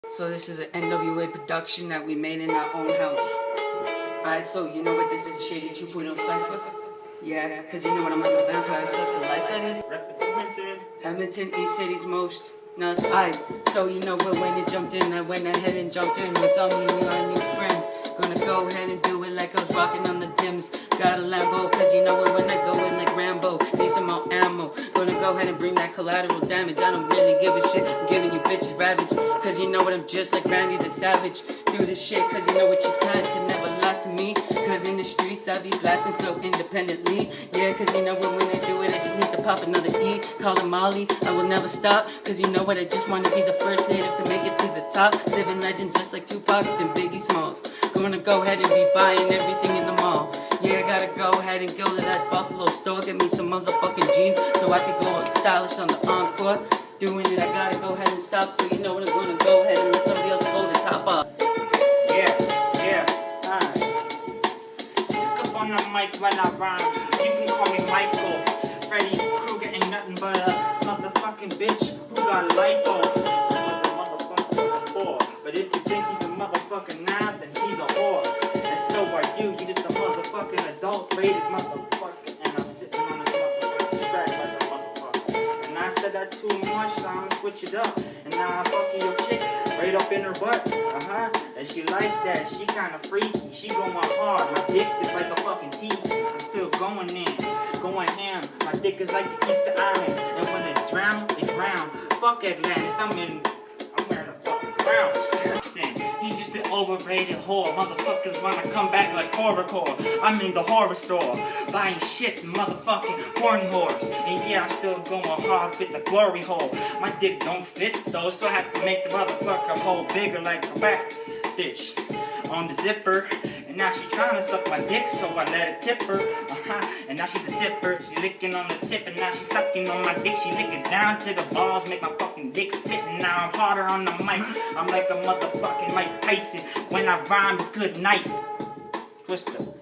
So this is an NWA production that we made in our own house. Alright, so you know what this is, Shady 2.0 Cypher? Yeah, cause you know what, I'm like a vampire, I suck the life out of it. Edmonton, East City's most. No, it's alright, so you know what, when it jumped in, I went ahead and jumped in with all my new friends. Gonna go ahead and do it like I was rocking on the Dims. Got a Lambo, cause you know what, when I go in like Rambo, need some more ammo. Gonna go ahead and bring that collateral damage. I don't really give a shit, I'm giving you bitches ravage. Cause you know what, I'm just like Randy the Savage. Do this shit, cause you know what, you guys can never last to me. Cause in the streets I be blasting so independently. Yeah, cause you know what, when I do it, I just need to pop another E. Call it Molly, I will never stop. Cause you know what, I just wanna be the first native to make it to the top. Living legends just like Tupac and Biggie Smalls. Gonna go ahead and be buying everything in the mall. Yeah, I gotta go ahead and go to that Buffalo store, get me some motherfucking jeans so I can go out stylish on the encore. Doing it, I gotta go ahead and stop, so you know what, I'm gonna go ahead and let somebody else blow the top off. Yeah, sick up on the mic when I rhyme. You can call me Michael. Freddy Krueger ain't nothing but a motherfucking bitch who got lipo. He was a motherfucker before, but if you think he's a motherfucker now, then he's a whore. And so are you, you just a motherfucking adult-rated motherfucker, and I'm sitting on this motherfucking track like a motherfucker. And I said that too much, so I'ma switch it up. And now I'm fucking your chick right up in her butt. And she like that, she kinda freaky. She going hard, my dick is like a fucking tiki. I'm still going in, going ham. My dick is like the Easter Islands, and when it drown, it drown. Fuck Atlantis, I'm wearing a fucking crown. He's just an overrated whore. Motherfuckers wanna come back like horrorcore. I'm in the horror store, buying shit from motherfucking horny whores. And yeah, I'm still going hard with the glory hole. My dick don't fit though, so I have to make the motherfucker hole bigger like a rat bitch on the zipper. And now she trying to suck my dick, so I let it tip her. And now she's a tipper. She licking on the tip, and now she's sucking on my dick. She licking down to the balls, make my fucking dick spit. And now I'm harder on the mic. I'm like a motherfucking Mike Tyson. When I rhyme, it's good night. Twister.